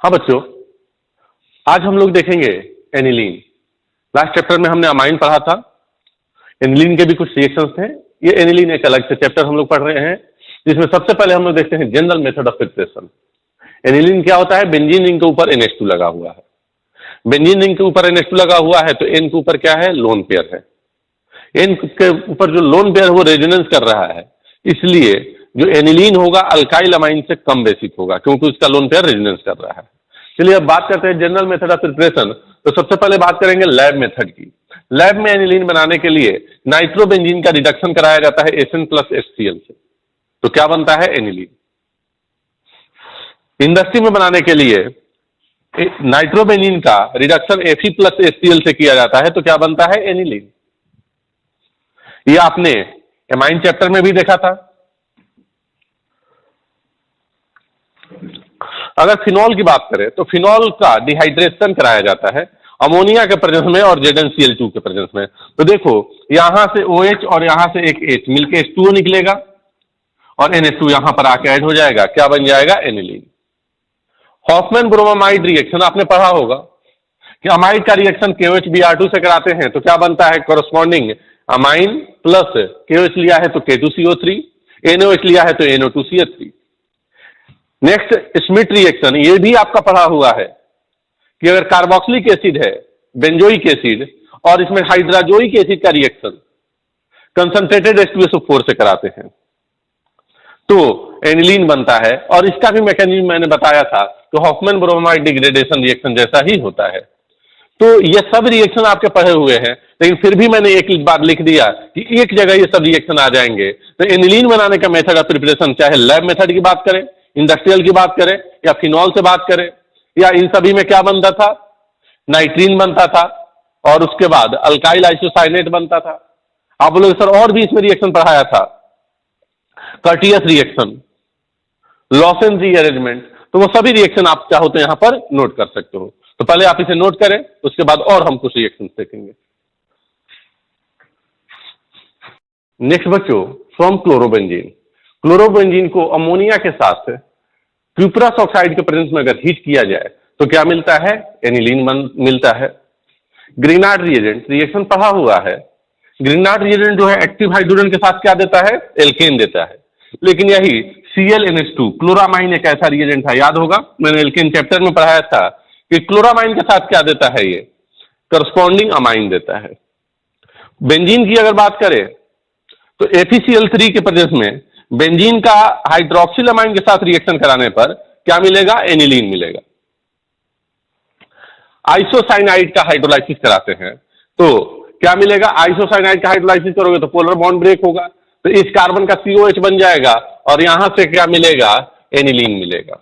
हाँ बच्चों, आज हम लोग देखेंगे एनिलीन। लास्ट चैप्टर में हमने अमाइन पढ़ा था। एनिलीन के भी कुछ रिएक्शंस थे। ये एनिलीन एक अलग से चैप्टर हम लोग पढ़ रहे हैं, जिसमें सबसे पहले हम लोग देखते हैं general method of preparation. Aniline क्या होता है? बेंजीन रिंग के ऊपर NH2 लगा हुआ है। बेंजीन रिंग के ऊपर NH2 लगा हुआ है तो N के ऊपर क्या है? लोन पेयर है। N के ऊपर जो लोन पेयर वो रेजोनेंस कर रहा है, इसलिए जो एनिलीन होगा अल्काइल अमाइन से कम बेसिक होगा, क्योंकि उसका लोन पेयर रेजोनेंस कर रहा है। चलिए अब बात करते हैं जनरल मेथड ऑफ प्रिपरेशन। तो सबसे पहले बात करेंगे लैब मेथड की। लैब में एनिलीन बनाने के लिए नाइट्रोबेंजीन का रिडक्शन कराया जाता है SN प्लस HCl से, तो क्या बनता है? एनिलीन। इंडस्ट्री में बनाने के लिए नाइट्रोबेंजीन का रिडक्शन Fe प्लस HCl से किया जाता है, तो क्या बनता है? एनिलीन। ये आपने एमाइन चैप्टर में भी देखा था। अगर फिनॉल की बात करें तो फिनॉल का डिहाइड्रेशन कराया जाता है अमोनिया के प्रेजेंस में और ZnCl2 के प्रेजेंस में। तो देखो यहां से OH और यहां से एक H मिलके H2O निकलेगा और NH2 यहां पर आके ऐड हो जाएगा। क्या बन जाएगा? एनिलीन। हॉफमैन ब्रोमामाइड रिएक्शन आपने पढ़ा होगा कि अमाइड का रिएक्शन KOH Br2 से कराते हैं तो क्या बनता है? कॉरस्पॉन्डिंग अमाइन प्लस KOH लिया है तो K2CO3, NOH लिया है तो NO2CH3। नेक्स्ट स्मिथ रिएक्शन, ये भी आपका पढ़ा हुआ है कि अगर कार्बोक्सिलिक एसिड है, बेंजोइक एसिड, और इसमें हाइड्राजोइक एसिड का रिएक्शन कंसंट्रेटेड H2SO4 से कराते हैं तो एनिलीन बनता है। और इसका भी मैकेनिज्म मैंने बताया था तो हॉफमैन ब्रोमाइड डिग्रेडेशन रिएक्शन जैसा ही होता है। तो ये सब रिएक्शन आपके पढ़े हुए हैं, लेकिन फिर भी मैंने एक बार लिख दिया कि एक जगह ये सब रिएक्शन आ जाएंगे। तो एनिलीन बनाने का मेथड ऑफ प्रिपरेशन, चाहे लैब मेथड की बात करें, इंडस्ट्रियल की बात करें या फिनॉल से बात करें, या इन सभी में क्या बनता था? नाइट्रीन बनता था और उसके बाद अल्काइल आइसोसाइनेट बनता था। आप बोलोगे सर और भी इसमें रिएक्शन पढ़ाया था, कर्टियस रिएक्शन, लॉसेंस रीअरेंजमेंट, तो वो सभी रिएक्शन आप चाहो तो यहां पर नोट कर सकते हो। तो पहले आप इसे नोट करें, उसके बाद और हम कुछ रिएक्शन देखेंगे। नेक्स्ट बच्चों, फ्रॉम क्लोरोबेंजीन। क्लोरोबेंजीन को अमोनिया के साथ क्यूपरस ऑक्साइड के प्रेजेंस में अगर हीट किया जाए तो क्या मिलता है? एनिलीन मिलता है। ग्रीनार्ड रिएजेंट रिएक्शन पढ़ा हुआ है। ग्रीनार्ड रिएजेंट जो है एक्टिव हाइड्रोजन के साथ क्या देता है? एल्केन देता है। लेकिन यही ClNH2 क्लोरामाइन एक ऐसा रिएजेंट था, याद होगा मैंने एल्केन चैप्टर में पढ़ाया था कि क्लोरामाइन के साथ क्या देता है? ये करस्पॉन्डिंग अमाइन देता है। बेंजीन की अगर बात करें तो FeCl3 के प्रेजेंस में बेंजीन का हाइड्रोक्सिल अमाइन के साथ रिएक्शन कराने पर क्या मिलेगा? एनिलीन मिलेगा। आइसोसाइनाइड का हाइड्रोलाइसिस कराते हैं तो क्या मिलेगा? आइसोसाइनाइड का हाइड्रोलाइसिस करोगे तो पोलर बॉन्ड ब्रेक होगा, तो इस कार्बन का COH बन जाएगा और यहां से क्या मिलेगा? एनिलीन मिलेगा।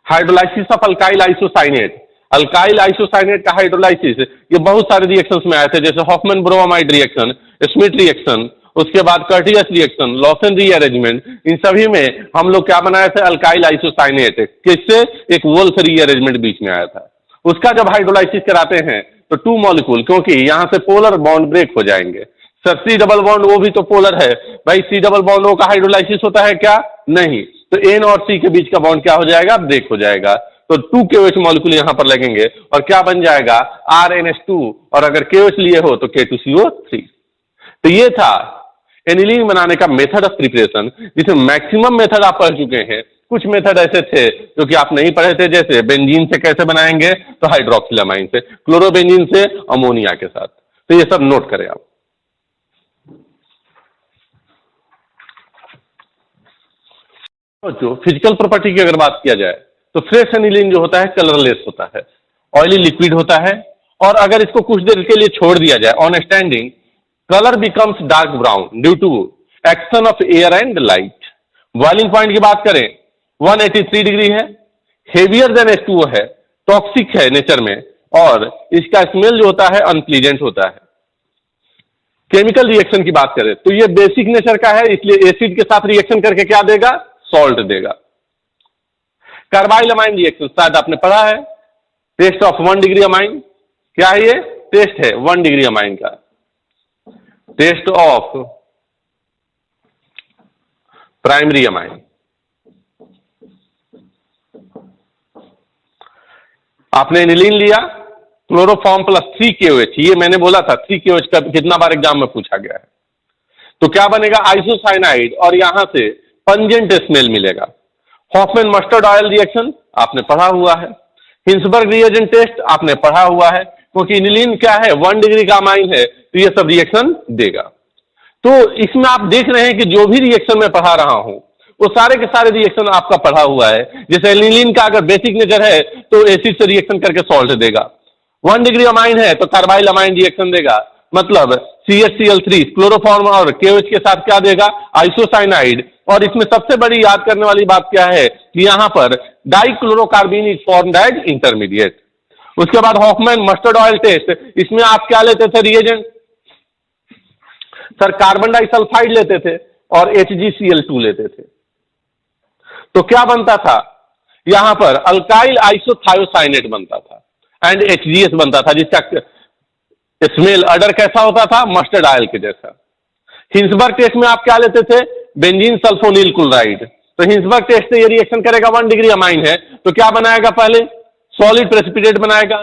Hydrolysis of alkyl isocyanate, alkyl isocyanate का हाइड्रोलाइसिस ये बहुत सारे रिएक्शंस में आए थे, जैसे Hofmann bromamide reaction, Smith reaction, उसके बाद कर्टियस रिएक्शन, लॉसेन रीअरेंजमेंट, इन सभी में हम लोग क्या बनाए थे? Alkyl isocyanate. किससे? एक वोल्फ रीअरेंजमेंट बीच में आया था, उसका जब हाइड्रोलाइसिस कराते हैं तो 2 मॉलिक्यूल, क्योंकि यहां से पोलर बॉन्ड ब्रेक हो जाएंगे। सर C डबल बॉन्ड वो भी तो पोलर है भाई, C डबल बॉन्ड ओ का हाइड्रोलाइसिस होता है क्या? नहीं, तो N और C के बीच का बॉन्ड क्या हो जाएगा? ब्रेक हो जाएगा। तो 2 KOH मॉलिक्यूल यहां पर लगेंगे और क्या बन जाएगा? RNH2, और अगर KOH लिए हो तो K2CO3। तो ये था एनिलीन बनाने का मेथड ऑफ प्रिपरेशन, जिसमें मैक्सिमम मेथड आप पढ़ चुके हैं। कुछ मेथड ऐसे थे जो कि आप नहीं पढ़े थे, जैसे बेंजीन से कैसे बनाएंगे तो हाइड्रोक्सिल अमाइन से, क्लोरोबेंजीन से अमोनिया के साथ। तो ये सब नोट करें आप। जो फिजिकल प्रॉपर्टी की अगर बात किया जाए तो फ्रेश एनिलीन जो होता है कलरलेस होता है, ऑयली लिक्विड होता है, और अगर इसको कुछ देर के लिए छोड़ दिया जाए on standing, colour becomes dark brown due to action of air and light. Boiling point की बात करें 183 डिग्री है, हेवियर देन H2O है, टॉक्सिक है नेचर में, और इसका स्मेल जो होता है अनप्लीजेंट होता है। केमिकल रिएक्शन की बात करें तो ये बेसिक नेचर का है, इसलिए एसिड के साथ रिएक्शन करके क्या देगा? सॉल्ट देगा। कार्बाइल अमाइन रिएक्शन शायद आपने पढ़ा है, टेस्ट ऑफ 1 डिग्री अमाइन। क्या है ये? टेस्ट है 1 डिग्री अमाइन का, टेस्ट ऑफ प्राइमरी अमाइन। आपने एनिलीन लिया, क्लोरोफॉर्म प्लस 3KOH, ये मैंने बोला था 3KOH का कितना बार एग्जाम में पूछा गया है। तो क्या बनेगा, आइसोसाइनाइड, और यहां से पंजेंट स्मेल मिलेगा। हॉफमैन मस्टर्ड ऑयल रिएक्शन आपने पढ़ा हुआ है। हिंसबर्ग रिएजेंट टेस्ट आपने पढ़ा हुआ है, क्योंकि एनिलीन क्या है, 1 डिग्री का अमाइन है, तो ये सब रिएक्शन देगा। तो इसमें आप देख रहे हैं कि जो भी रिएक्शन मैं पढ़ा रहा हूं वो सारे के सारे रिएक्शन आपका पढ़ा हुआ है। जैसे एनिलीन का अगर बेसिक नेचर है तो एसिड से रिएक्शन करके सॉल्ट देगा, 1 डिग्री अमाइन है तो कार्बाइल अमाइन रिएक्शन देगा, मतलब CHCl3 क्लोरोफॉर्म और KOH के साथ क्या देगा, आइसोसाइनाइड। और इसमें सबसे बड़ी याद करने वाली बात क्या है कि यहां पर dichlorocarbene is formed as intermediate. उसके बाद हॉफमैन मस्टर्ड ऑयल टेस्ट, इसमें आप क्या लेते थे रिएजेंट, सर कार्बन डाइसल्फाइड लेते थे और HgCl2 लेते थे। तो क्या बनता था, यहां पर अल्काइल आइसोथायोसाइनेट बनता था एंड HGS बनता था, जिसका स्मेल अडर कैसा होता था, मस्टर्ड ऑयल के जैसा। हिंसबर्ग टेस्ट में आप क्या लेते थे, बेंजीन सल्फोनिल क्लोराइड। तो हिंसबर्ग टेस्ट से ये रिएक्शन करेगा, 1 डिग्री अमाइन है तो क्या बनाएगा, पहले सॉलिड प्रेसिपिटेट बनाएगा,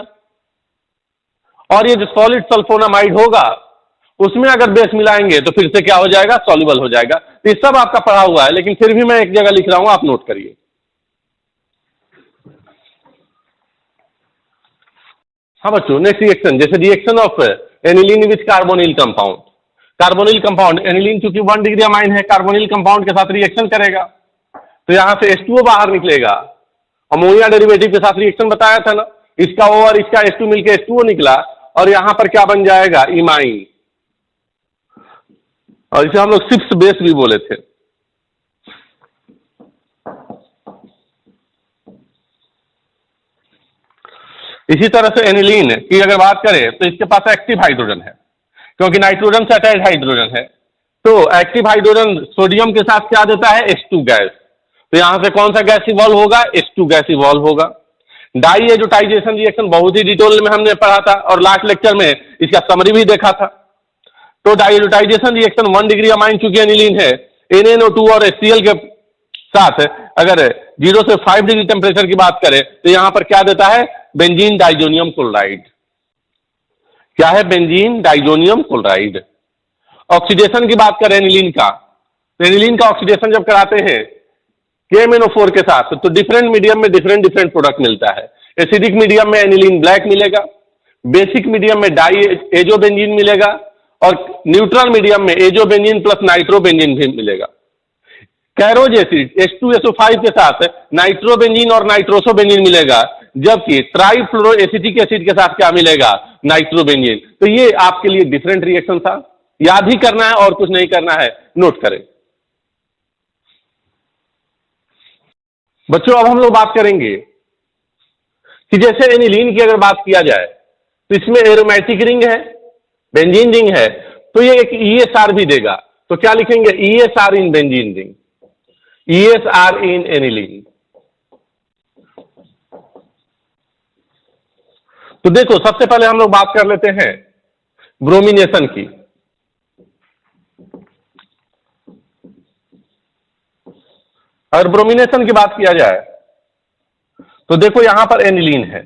और ये जो सॉलिड सल्फोनामाइड होगा उसमें अगर बेस मिलाएंगे तो फिर से क्या हो जाएगा, सॉल्युबल हो जाएगा। तो ये सब आपका पढ़ा हुआ है, लेकिन फिर भी मैं एक जगह लिख रहा हूं, आप नोट करिए। हाँ बच्चों, नेक्स्ट रिएक्शन, जैसे reaction of aniline with carbonyl compound. Carbonyl compound, aniline चूंकि 1 डिग्री अमाइन है, कार्बोनिल कंपाउंड के साथ रिएक्शन करेगा तो यहां से H2O बाहर निकलेगा। अमोनिया डेरिवेटिव के साथ रिएक्शन बताया था ना, इसका O और इसका H2 मिलकर H2O निकला, और यहां पर क्या बन जाएगा, इमाइन, और इसे हम लोग सिप्स बेस भी बोले थे। इसी तरह से एनिलीन की अगर बात करें तो इसके पास एक्टिव हाइड्रोजन है, क्योंकि नाइट्रोजन से अटैच्ड हाइड्रोजन है। तो एक्टिव हाइड्रोजन सोडियम के साथ क्या देता है, H2 गैस। तो यहां से कौन सा गैस इवॉल्व होगा, H2 गैस इवॉल्व होगा। डाई एजोटाइजेशन रिएक्शन बहुत ही डिटेल में हमने पढ़ा था, और लास्ट लेक्चर में इसका समरी भी देखा था। तो डाइल्यूटाइजेशन रिएक्शन 1 डिग्री अमाइन चूंकि एनिलीन है, NaNO2 और HCl के साथ अगर 0 से 5 डिग्री टेम्परेचर की बात करें तो यहां पर क्या देता है, बेंजीन डाइजोनियम क्लोराइड। क्या है, बेंजीन डाइजोनियम क्लोराइड। ऑक्सीडेशन की बात करें एनिलीन का, तो एनिलीन का ऑक्सीडेशन जब कराते हैं KMnO4 के साथ तो डिफरेंट मीडियम में डिफरेंट प्रोडक्ट मिलता है। एसिडिक मीडियम में एनिलीन ब्लैक मिलेगा, बेसिक मीडियम में डाई एजोबेंजीन मिलेगा, और न्यूट्रल मीडियम में एजोबेंजीन प्लस नाइट्रोबेंजीन भी मिलेगा। कैरोज एसिड H2SO5 के साथ नाइट्रोबेंजीन और नाइट्रोसोबेंजीन मिलेगा, जबकि ट्राइफ्लोरो एसिटिक एसिड के साथ क्या मिलेगा, नाइट्रोबेंजीन। तो ये आपके लिए डिफरेंट रिएक्शन था, याद ही करना है और कुछ नहीं करना है, नोट करें। बच्चों अब हम लोग बात करेंगे कि जैसे एनिलीन की अगर बात किया जाए तो इसमें एरोमेटिक रिंग है, बेंजीन रिंग है, तो ये एक ESR भी देगा। तो क्या लिखेंगे, ESR in benzene ring, ESR in aniline. तो देखो सबसे पहले हम लोग बात कर लेते हैं ब्रोमिनेशन की। अगर ब्रोमिनेशन की बात किया जाए तो देखो यहां पर एनिलीन है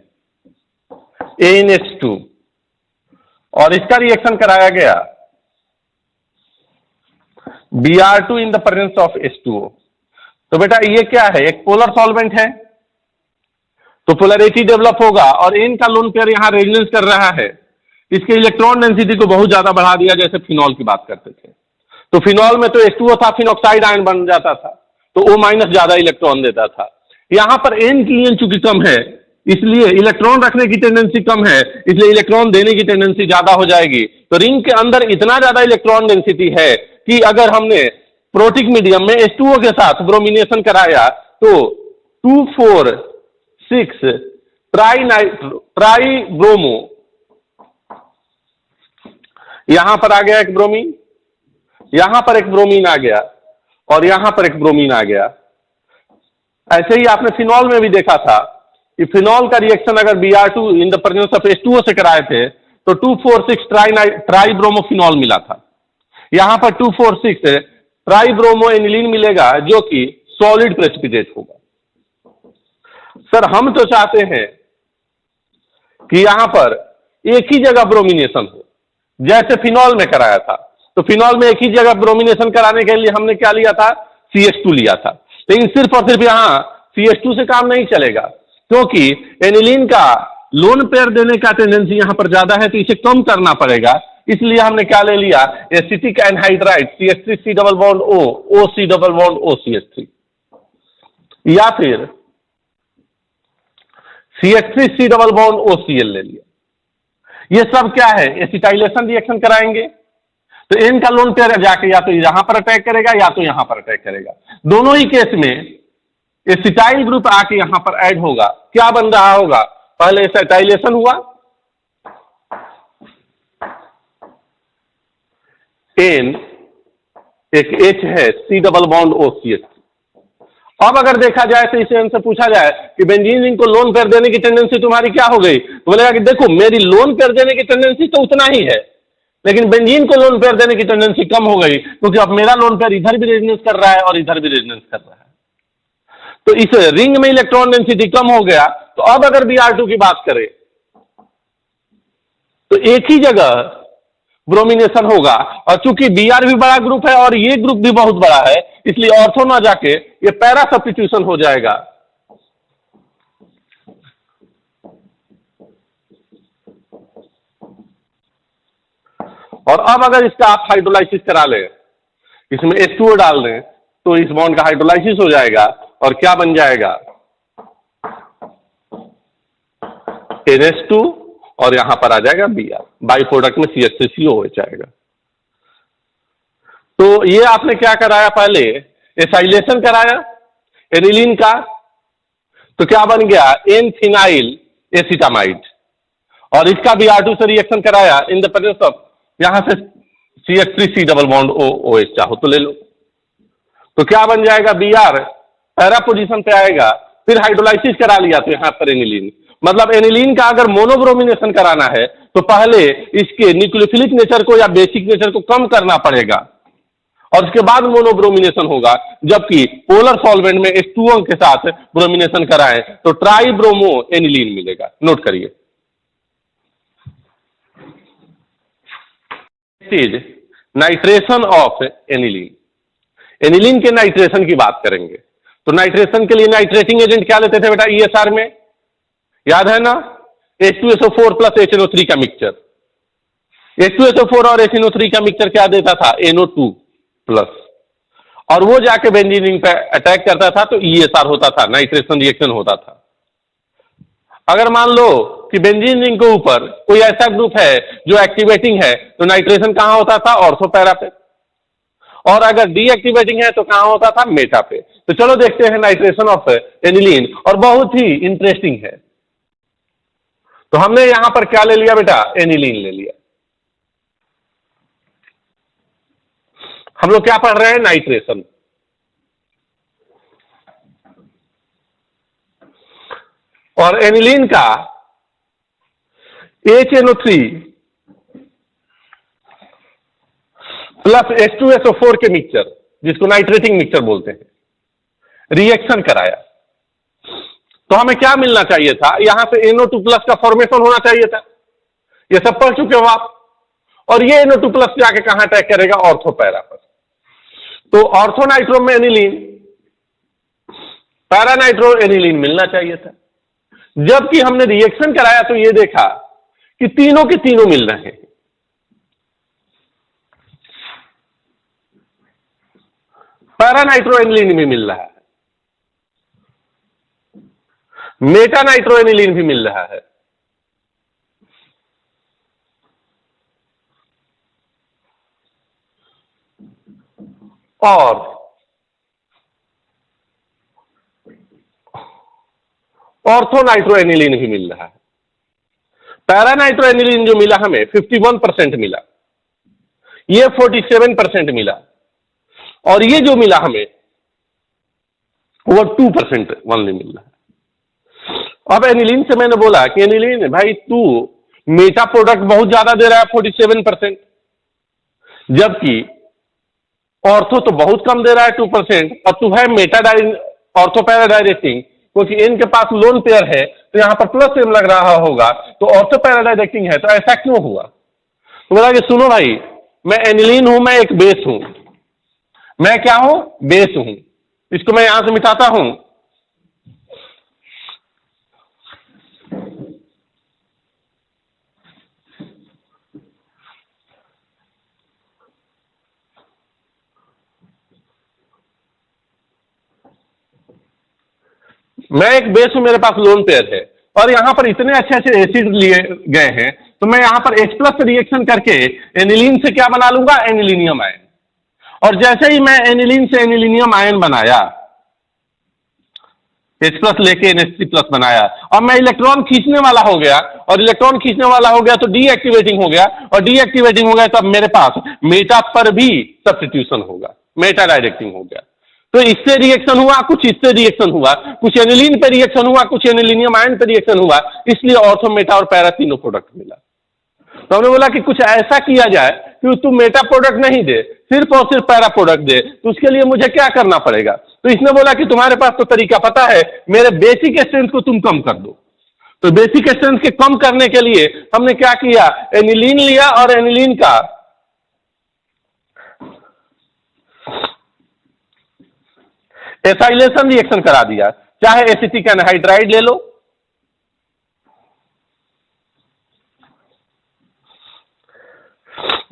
AnH2, और इसका रिएक्शन कराया गया Br2 in the presence of H2O। तो बेटा ये क्या है, एक पोलर सॉल्वेंट है, तो पोलरिटी डेवलप होगा, और इन का लोन पेयर यहां रेजोनेंस कर रहा है, इसके इलेक्ट्रॉन डेंसिटी को बहुत ज्यादा बढ़ा दिया, जैसे फिनॉल की बात करते थे। तो फिनॉल में तो H2O था, फिनॉक्साइड आयन बन जाता था, तो O- ज्यादा इलेक्ट्रॉन देता था। यहां पर N की N चूंकि कम है, इसलिए इलेक्ट्रॉन रखने की टेंडेंसी कम है, इसलिए इलेक्ट्रॉन देने की टेंडेंसी ज्यादा हो जाएगी। तो रिंग के अंदर इतना ज्यादा इलेक्ट्रॉन डेंसिटी है कि अगर हमने प्रोटिक मीडियम में H2O के साथ ब्रोमिनेशन कराया तो 2,4,6 ट्राई ब्रोमो, यहां पर आ गया एक ब्रोमीन, यहां पर एक ब्रोमीन आ गया, और यहां पर एक ब्रोमीन आ गया। ऐसे ही आपने फिनॉल में भी देखा था कि फिनॉल का रिएक्शन अगर Br2 in the presence of H2O से कराए थे तो 2,4,6 ट्राइब्रोमोफिनॉल मिला था। यहां पर 2,4,6 ट्राइब्रोमो एनिलीन मिलेगा, जो कि सॉलिड प्रेसिपिटेट होगा। सर हम तो चाहते हैं कि यहां पर एक ही जगह ब्रोमिनेशन हो, जैसे फिनॉल में कराया था। तो फिनॉल में एक ही जगह ब्रोमिनेशन कराने के लिए हमने क्या लिया था, CH2 लिया था। लेकिन सिर्फ और सिर्फ यहां CH2 से काम नहीं चलेगा, क्योंकि एनिलीन का लोन पेयर देने का टेंडेंसी यहां पर ज्यादा है, तो इसे कम करना पड़ेगा। इसलिए हमने क्या ले लिया, acetic anhydride CH3C double bond O, OC double bond O CH3, या फिर CH3C डबल बॉन्ड OCl ले लिया। ये सब क्या है, एसिटाइलेशन रिएक्शन कराएंगे, तो एन का लोन पेयर जाके या तो यहां पर अटैक करेगा या तो यहां पर अटैक करेगा। दोनों ही केस में एसिटाइल ग्रुप आके यहां पर ऐड होगा। क्या बन रहा होगा, पहले एसिटाइलेशन हुआ, एन एक H है, C डबल बॉन्ड OCH। अब अगर देखा जाए तो इसे हमसे पूछा जाए कि बेंजीन रिंग को लोन पेयर देने की टेंडेंसी तुम्हारी क्या हो गई, तो बोलेगा कि देखो मेरी लोन पेयर देने की टेंडेंसी तो उतना ही है, लेकिन बेंजीन को लोन पेयर देने की टेंडेंसी कम हो गई, क्योंकि अब मेरा लोन पेयर इधर भी रेजोनेंस कर रहा है और इधर भी रेजोनेंस कर रहा है। तो इस रिंग में इलेक्ट्रॉन डेंसिटी कम हो गया। तो अब अगर Br2 की बात करें तो एक ही जगह ब्रोमिनेशन होगा, और चूंकि Br भी बड़ा ग्रुप है और ये ग्रुप भी बहुत बड़ा है, इसलिए ऑर्थो ना जाके ये पैरा सब्स्टिट्यूशन हो जाएगा। और अब अगर इसका आप हाइड्रोलाइसिस करा लें, इसमें H2O डाल दें, तो इस बॉन्ड का हाइड्रोलाइसिस हो जाएगा और क्या बन जाएगा, NH2, और यहां पर आ जाएगा Br, बाई प्रोडक्ट में CH3COH आएगा। तो ये आपने क्या कराया, पहले एसाइलेशन कराया एनिलीन का, तो क्या बन गया, एन फिनाइल एसिटामाइड, और इसका Br2 से रिएक्शन कराया इन द प्रेजेंस ऑफ, यहां से CH3C डबल बॉन्ड OH चाहो तो ले लो, तो क्या बन जाएगा, Br पैरा पोजीशन पे आएगा। फिर हाइड्रोलाइसिस करा लिया तो यहां पर एनिलीन, मतलब एनिलीन का अगर मोनोब्रोमिनेशन कराना है तो पहले इसके न्यूक्लियोफिलिक नेचर को या बेसिक नेचर को कम करना पड़ेगा, और उसके बाद मोनोब्रोमिनेशन होगा। जबकि पोलर सॉल्वेंट में H2O के साथ ब्रोमिनेशन कराएं तो ट्राई ब्रोमो एनिलीन मिलेगा। नोट करिए, नाइट्रेशन ऑफ एनिलीन। एनिलीन के नाइट्रेशन की बात करेंगे तो नाइट्रेशन के लिए नाइट्रेटिंग एजेंट क्या लेते थे बेटा, ESR में याद है ना, H2SO4 प्लस HNO3 का मिक्सचर। H2SO4 और HNO3 का मिक्सचर क्या देता था, NO2 प्लस, और वो जाके बेंजीन रिंग पे अटैक करता था तो ESR होता था, नाइट्रेशन रिएक्शन होता था। अगर मान लो कि बेंजीन रिंग के ऊपर कोई ऐसा ग्रुप है जो एक्टिवेटिंग है, तो नाइट्रेशन कहां होता था, ऑर्थो पैरा पे, और अगर डीएक्टिवेटिंग है तो कहां होता था, मेटा पे। तो चलो देखते हैं नाइट्रेशन ऑफ एनिलीन, और बहुत ही इंटरेस्टिंग है। तो हमने यहां पर क्या ले लिया बेटा, एनिलीन ले लिया। हम लोग क्या पढ़ रहे हैं, नाइट्रेशन। और एनिलीन का HNO3 प्लस H2SO4 के मिक्सचर, जिसको नाइट्रेटिंग मिक्सचर बोलते हैं, रिएक्शन कराया तो हमें क्या मिलना चाहिए था, यहां से NO2 प्लस का फॉर्मेशन होना चाहिए था। ये सब पढ़ चुके हो आप। और ये NO2 प्लस जाके कहां अटैक करेगा, ऑर्थो पैरा पर। तो ऑर्थो नाइट्रो में एनिलीन, पैरा नाइट्रो एनिलीन मिलना चाहिए था। जबकि हमने रिएक्शन कराया तो ये देखा कि तीनों के तीनों मिल रहे हैं। पैरा नाइट्रो एनिलीन भी मिल रहा है, मेटा नाइट्रो एनिलीन भी मिल रहा है, और ऑर्थो नाइट्रो एनिलीन भी मिल रहा है। पैरा नाइट्रो एनिलीन जो मिला हमें 51% मिला, ये 47% मिला, और ये जो मिला हमें वो 2% ओनली मिल रहा है। अब एनिलीन से मैंने बोला कि एनिलीन भाई तू मेटा प्रोडक्ट बहुत ज्यादा दे रहा है 47%, जबकि ऑर्थो तो बहुत कम दे रहा है 2%, और तू है मेटा ऑर्थो पैरा डायरेक्टिंग, क्योंकि n के पास लोन पेयर है तो यहाँ पर प्लस m लग रहा होगा, तो ऑर्थो पैरा डायरेक्टिंग है, तो ऐसा क्यों हुआ? तो बोला कि सुनो भाई, मैं एनिलीन हूं, मैं एक बेस हूं। मैं क्या हूं? बेस हूं। इसको मैं यहां से मिटाता हूं। मैं एक बेस हूं, मेरे पास लोन पेयर है, और यहां पर इतने अच्छे अच्छे एसिड लिए गए हैं, तो मैं यहां पर H प्लस रिएक्शन करके एनिलीन से क्या बना लूंगा? Anilinium ion. और जैसे ही मैं एनिलीन से एनिलीनियम आयन बनाया, H प्लस लेके NH3 प्लस बनाया, अब मैं इलेक्ट्रॉन खींचने वाला हो गया, और इलेक्ट्रॉन खींचने वाला हो गया तो डीएक्टिवेटिंग हो गया, और डीएक्टिवेटिंग हो गया तो अब मेरे पास मेटा पर भी सब्स्टिट्यूशन होगा, मेटा डायरेक्टिंग हो गया। तो इससे रिएक्शन हुआ, कुछ इससे रिएक्शन हुआ, कुछ एनिलीन पे रिएक्शन हुआ, कुछ एनिलीनियम आयन पे रिएक्शन हुआ, इसलिए ऑर्थो, मेटा और पैरा तीनों प्रोडक्ट मिला। तो हमने बोला कि कुछ ऐसा किया जाए कि तू मेटा प्रोडक्ट नहीं दे, सिर्फ और सिर्फ पैरा प्रोडक्ट दे, तो उसके लिए मुझे क्या करना पड़ेगा? तो इसने बोला कि तुम्हारे पास तो तरीका पता है, मेरे बेसिक स्ट्रेंथ को तुम कम कर दो। तो बेसिक स्ट्रेंथ के कम करने के लिए हमने क्या किया? एनिलीन लिया और एनिलीन का एसाइलेशन रिएक्शन करा दिया। चाहे एसिटिक एनहाइड्राइड ले लो,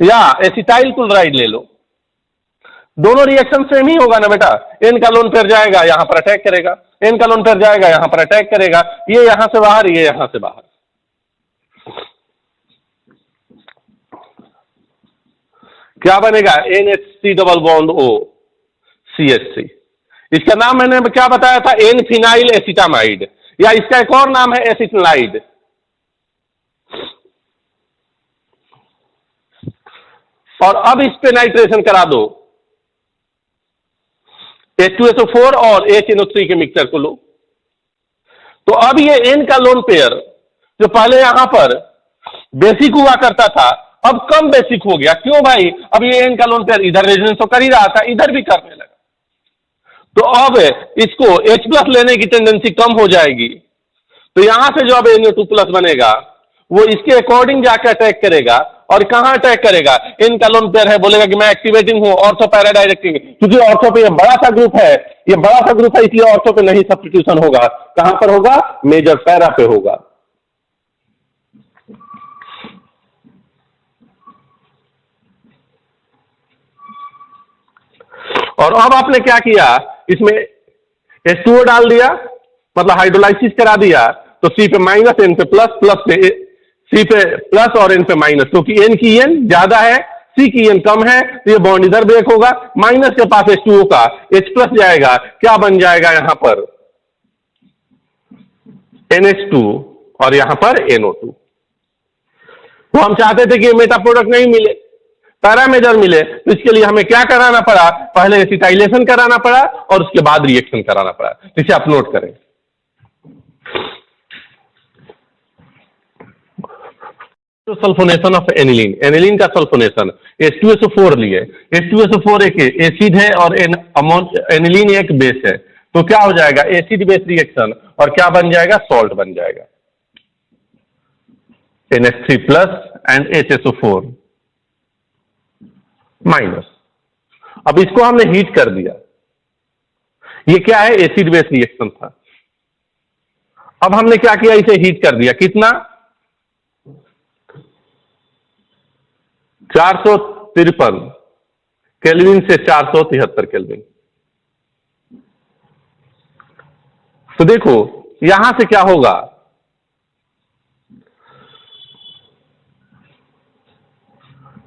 या एसिटाइल क्लोराइड ले लो, दोनों रिएक्शन सेम ही होगा ना बेटा। एन का लोन पेयर जाएगा, यहां पर अटैक करेगा, एन का लोन पेयर जाएगा, यहां पर अटैक करेगा, ये यहां से बाहर, ये यहां से बाहर। क्या बनेगा? NH3 double bond O CH3। इसका नाम मैंने क्या बताया था? एन फिनाइल एसिटामाइड, या इसका एक और नाम है एसिटलाइड। और अब इस पे नाइट्रेशन करा दो, H2SO4 और HNO3 के मिक्सचर को लो। तो अब ये N का लोन पेयर जो पहले यहां पर बेसिक हुआ करता था, अब कम बेसिक हो गया। क्यों भाई? अब ये N का लोन पेयर इधर रेजोनेंस तो कर ही रहा था, इधर भी करने लगा, तो अब इसको H प्लस लेने की टेंडेंसी कम हो जाएगी। तो यहां से जो अब NO2 प्लस बनेगा, वो इसके अकॉर्डिंग जाकर अटैक करेगा। और कहां अटैक करेगा? इन का लोन पेयर है, बोलेगा कि मैं एक्टिवेटिंग हूं, ऑर्थो पैरा डायरेक्टिंग। क्योंकि ऑर्थो पे ये बड़ा सा ग्रुप है, ये बड़ा सा ग्रुप है, इसलिए ऑर्थो पे नहीं सब्स्टिट्यूशन होगा। कहां पर होगा? मेजर पैरा पे होगा। और अब आपने क्या किया? इसमें H2O डाल दिया, मतलब हाइड्रोलाइसिस करा दिया, तो C पे माइनस, N पे प्लस, प्लस पे C पे प्लस और N पे माइनस, क्योंकि N की N ज्यादा है, C की N कम है, तो ये बॉन्ड इधर ब्रेक होगा। माइनस के पास H2O का H प्लस जाएगा, क्या बन जाएगा यहां पर? NH2 और यहां पर NO2। तो हम चाहते थे कि मेटा प्रोडक्ट नहीं मिले, पैरामेजर मिले, तो इसके लिए हमें क्या कराना पड़ा? पहले एसिटाइलेशन कराना पड़ा और उसके बाद रिएक्शन कराना पड़ा। इसे आप नोट करें। तो सल्फोनेशन ऑफ एनिलीन, एनिलीन का सल्फोनेशन H2SO4 लिए। H2SO4 एक एसिड है और एनिलीन एक बेस है, तो क्या हो जाएगा? एसिड बेस रिएक्शन, और क्या बन जाएगा? सॉल्ट बन जाएगा, NH3 plus and HSO4 minus. अब इसको हमने हीट कर दिया, ये क्या है? एसिड बेस रिएक्शन था। अब हमने क्या किया? इसे हीट कर दिया, कितना? 453 केल्विन से 473 केल्विन। तो देखो यहां से क्या होगा?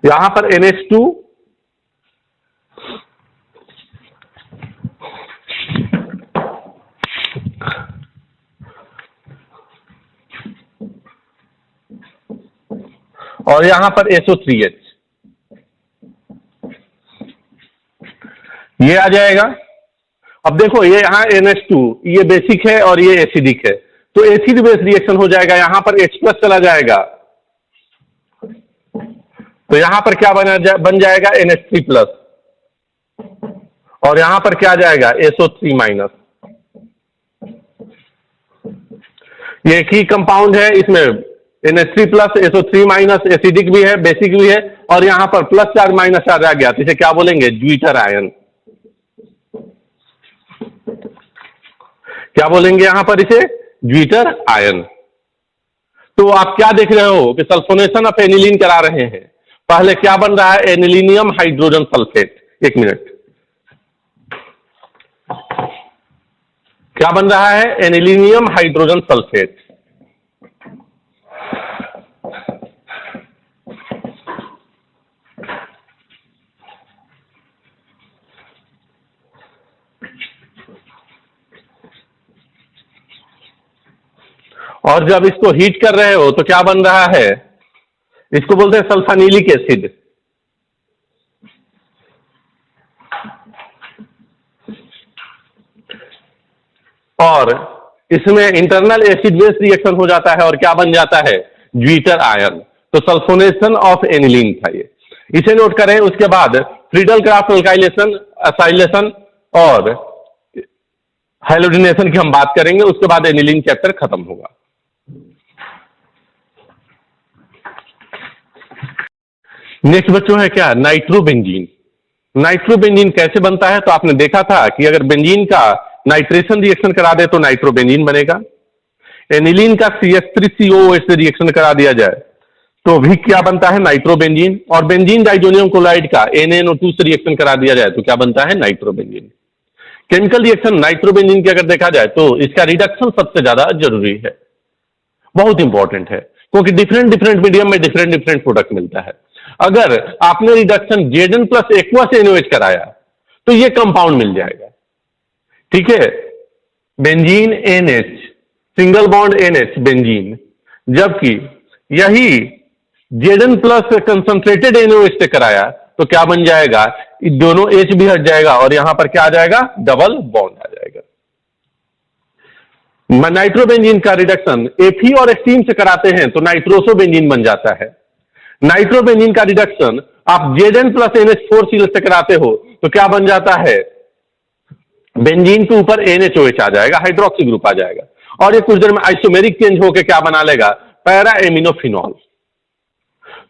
यहां पर NH2 और यहां पर SO3H, ये आ जाएगा। अब देखो ये यहां NH2, ये बेसिक है और ये एसिडिक है, तो एसिड बेस रिएक्शन हो जाएगा। यहां पर H प्लस चला जाएगा, तो यहां पर क्या बन जाएगा? NH3 प्लस, और यहां पर क्या जाएगा? SO3 minus. ये एक ही कंपाउंड है, इसमें NH3 plus SO3 minus, acidic भी है, बेसिक भी है, और यहां पर प्लस चार्ज माइनस चार्ज आ गया, तो इसे क्या बोलेंगे? Zwitter ion. क्या बोलेंगे यहां पर इसे? Zwitter ion. तो आप क्या देख रहे हो कि सल्फोनेशन ऑफ एनिलीन करा रहे हैं। पहले क्या बन रहा है? Anilinium hydrogen sulphate. एक मिनट, क्या बन रहा है? Anilinium hydrogen sulphate. और जब इसको हीट कर रहे हो तो क्या बन रहा है? इसको बोलते हैं सल्फानिलिक एसिड। और इसमें इंटरनल एसिड बेस रिएक्शन हो जाता है और क्या बन जाता है? Zwitter ion. तो सल्फोनेशन ऑफ एनिलीन था ये, इसे नोट करें। उसके बाद फ्रीडल क्राफ्ट अल्काइलेशन, असाइलेशन और हाइलोजिनेशन की हम बात करेंगे, उसके बाद एनिलीन चैप्टर खत्म होगा। नेक्स्ट बच्चों है क्या? नाइट्रोबेंजीन। नाइट्रोबेंजीन कैसे बनता है? तो आपने देखा था कि अगर बेंजीन का नाइट्रेशन रिएक्शन करा दे तो नाइट्रोबेंजीन बनेगा। एनिलीन का CH3COOH से रिएक्शन करा दिया जाए तो भी क्या बनता है? नाइट्रोबेंजीन। और बेंजीन डाइजोनियम क्लोराइड का NaNO2 से रिएक्शन करा दिया जाए तो क्या बनता है? नाइट्रोबेंजीन। केमिकल रिएक्शन नाइट्रोबेंजीन की अगर देखा जाए तो इसका रिडक्शन सबसे ज्यादा जरूरी है, बहुत इंपॉर्टेंट है, क्योंकि डिफरेंट डिफरेंट मीडियम में डिफरेंट डिफरेंट प्रोडक्ट मिलता है। अगर आपने रिडक्शन Zn प्लस एक्वा से NOH कराया तो ये कंपाउंड मिल जाएगा, ठीक है? Benzene NH, single bond NH benzene, जबकि यही Zn प्लस कंसंट्रेटेड NOH से कराया तो क्या बन जाएगा? दोनों H भी हट जाएगा और यहां पर क्या आ जाएगा? डबल बॉन्ड आ जाएगा। नाइट्रोबेंजीन का रिडक्शन Fe और स्टीम से कराते हैं तो नाइट्रोसोबेंजीन बन जाता है। नाइट्रोबेंजीन का रिडक्शन आप Zn प्लस NH4Cl से कराते हो तो क्या बन जाता है? बेंजीन के ऊपर NHOH आ जाएगा, हाइड्रोक्सी ग्रुप आ जाएगा, और ये कुछ देर में आइसोमेरिक चेंज होकर क्या बना लेगा? Para aminophenol.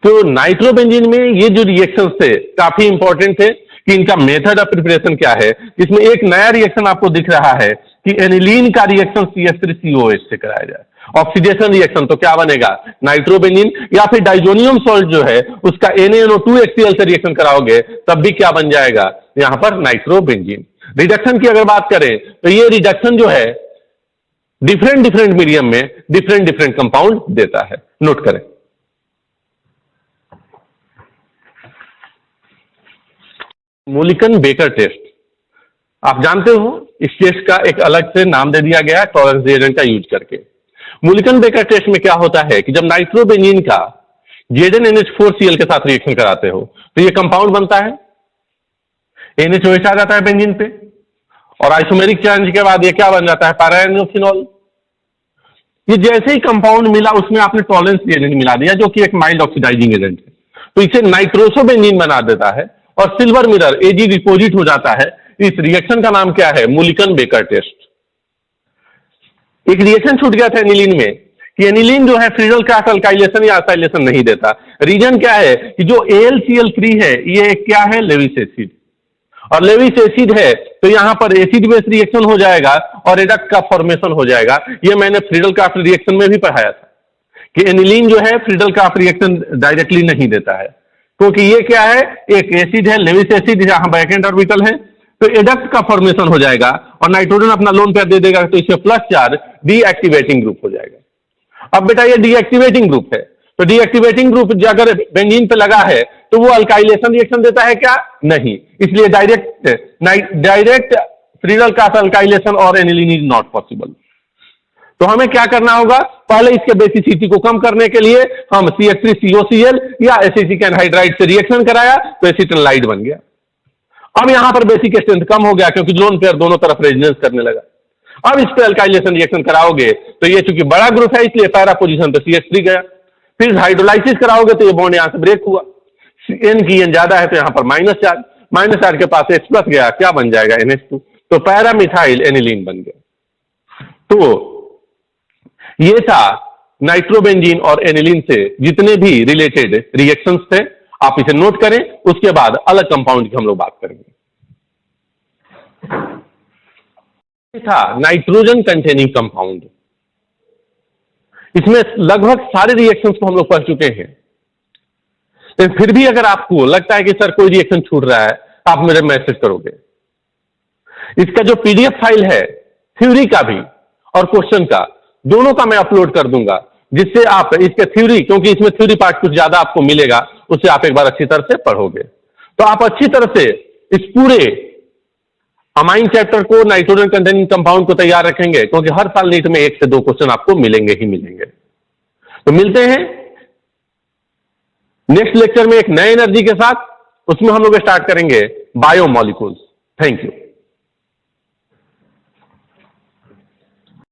तो नाइट्रोबेंजीन में ये जो रिएक्शन थे काफी इंपॉर्टेंट थे कि इनका मेथड ऑफ प्रिपरेशन क्या है। इसमें एक नया रिएक्शन आपको दिख रहा है कि एनिलीन का रिएक्शन CH3COH से कराया जाए, ऑक्सीडेशन रिएक्शन, तो क्या बनेगा? नाइट्रोबेंजीन। या फिर डाइजोनियम सॉल्ट जो है उसका NaNO2 HCl से रिएक्शन कराओगे तब भी क्या बन जाएगा? यहां पर नाइट्रोबेंजीन। रिडक्शन की अगर बात करें तो ये रिडक्शन जो है डिफरेंट डिफरेंट मीडियम में डिफरेंट डिफरेंट कंपाउंड देता है, नोट करें। मुलिकन-बेकर टेस्ट आप जानते हो, इस टेस्ट का एक अलग से नाम दे दिया गया टॉलरेंस रिएजेंट का यूज करके। मुलिकन-बेकर टेस्ट में क्या होता है कि जब नाइट्रोबेंजीन का ZnNH4Cl के साथ रिएक्शन कराते हो तो ये कंपाउंड बनता है, NHOH आ जाता है बेंजीन पे, और आइसोमेरिक चेंज के बाद ये क्या बन जाता है? Para aminophenol. ये जैसे ही कंपाउंड मिला उसमें आपने टॉलरेंस रिएजेंट मिला दिया जो कि एक माइल्ड ऑक्सीडाइजिंग एजेंट है, तो इसे नाइट्रोसोबेंजीन बना देता है और सिल्वर मिरर Ag डिपोजिट हो जाता है। इस रिएक्शन का नाम क्या है? Mulliken-baker test. एक रिएक्शन छूट गया था एनिलीन में कि एनिलीन जो है फ्रीडल क्राफ्ट अल्काइलेशन या असाइलेशन नहीं देता। रीजन क्या है कि जो AlCl3 है ये क्या है? लेविस एसिड, और लेविस एसिड है तो यहां पर एसिड बेस रिएक्शन हो जाएगा और एडक्ट का फॉर्मेशन हो जाएगा। ये मैंने फ्रीडल क्राफ्ट रिएक्शन में भी पढ़ाया था कि एनिलीन जो है फ्रीडल क्राफ्ट रिएक्शन डायरेक्टली नहीं देता है, क्योंकि ये क्या है? एक एसिड है, लेविस एसिड, जहां बैकेंड ऑर्बिटल है, तो एडक्ट का फॉर्मेशन हो जाएगा और नाइट्रोजन अपना लोन पेयर दे देगा तो इसमें प्लस चार्ज डीएक्टिवेटिंग ग्रुप हो जाएगा। अब बेटा ये डीएक्टिवेटिंग ग्रुप है, तो डीएक्टिवेटिंग ग्रुप अगर बेंजीन पे लगा है तो वो अल्काइलेशन रिएक्शन देता है क्या? नहीं। इसलिए डायरेक्ट फ्रीडल क्राफ्ट अल्काइलेशन और एनिलीन इज नॉट पॉसिबल। तो हमें क्या करना होगा? पहले इसके बेसिसिटी को कम करने के लिए हम CH3COCl या एसिटिक एनहाइड्राइड से रिएक्शन कराया तो एसिटिलाइड बन गया। अब यहां पर बेसिक स्ट्रेंथ कम हो गया क्योंकि लोन पेयर दोनों तरफ रेजोनेंस करने लगा। अब इस पे अल्काइलेशन रिएक्शन कराओगे तो ये चूंकि बड़ा ग्रुप है इसलिए पैरा पोजीशन पे CH3 गया। फिर हाइड्रोलाइसिस कराओगे तो ये बॉन्ड यहां से ब्रेक हुआ, N की N ज्यादा है तो यहां पर माइनस चार्ज के पास H प्लस गया, क्या बन जाएगा? NH2, तो पैरा मिथाइल एनिलीन बन गया। तो ये था नाइट्रोबेंजीन और एनिलीन से जितने भी रिलेटेड रिएक्शंस थे, आप इसे नोट करें। उसके बाद अलग कंपाउंड की हम लोग बात करेंगे। था नाइट्रोजन कंटेनिंग कंपाउंड। इसमें लगभग सारे रिएक्शंस को हम लोग पढ़ चुके हैं, लेकिन फिर भी अगर आपको लगता है कि सर कोई रिएक्शन छूट रहा है, तो आप मेरे मैसेज करोगे। इसका जो पीडीएफ फाइल है थ्योरी का भी और क्वेश्चन का, दोनों का मैं अपलोड कर दूंगा, जिससे आप इसके थ्योरी, क्योंकि इसमें थ्योरी पार्ट कुछ ज्यादा आपको मिलेगा, उससे आप एक बार अच्छी तरह से पढ़ोगे, तो आप अच्छी तरह से इस पूरे अमाइन चैप्टर को, नाइट्रोजन कंटेनिंग कंपाउंड को तैयार रखेंगे, क्योंकि हर साल नीट में 1 से 2 क्वेश्चन आपको मिलेंगे ही मिलेंगे। तो मिलते हैं नेक्स्ट लेक्चर में एक नए एनर्जी के साथ। उसमें हम लोग स्टार्ट करेंगे बायोमॉलिक्यूल्स। Thank you.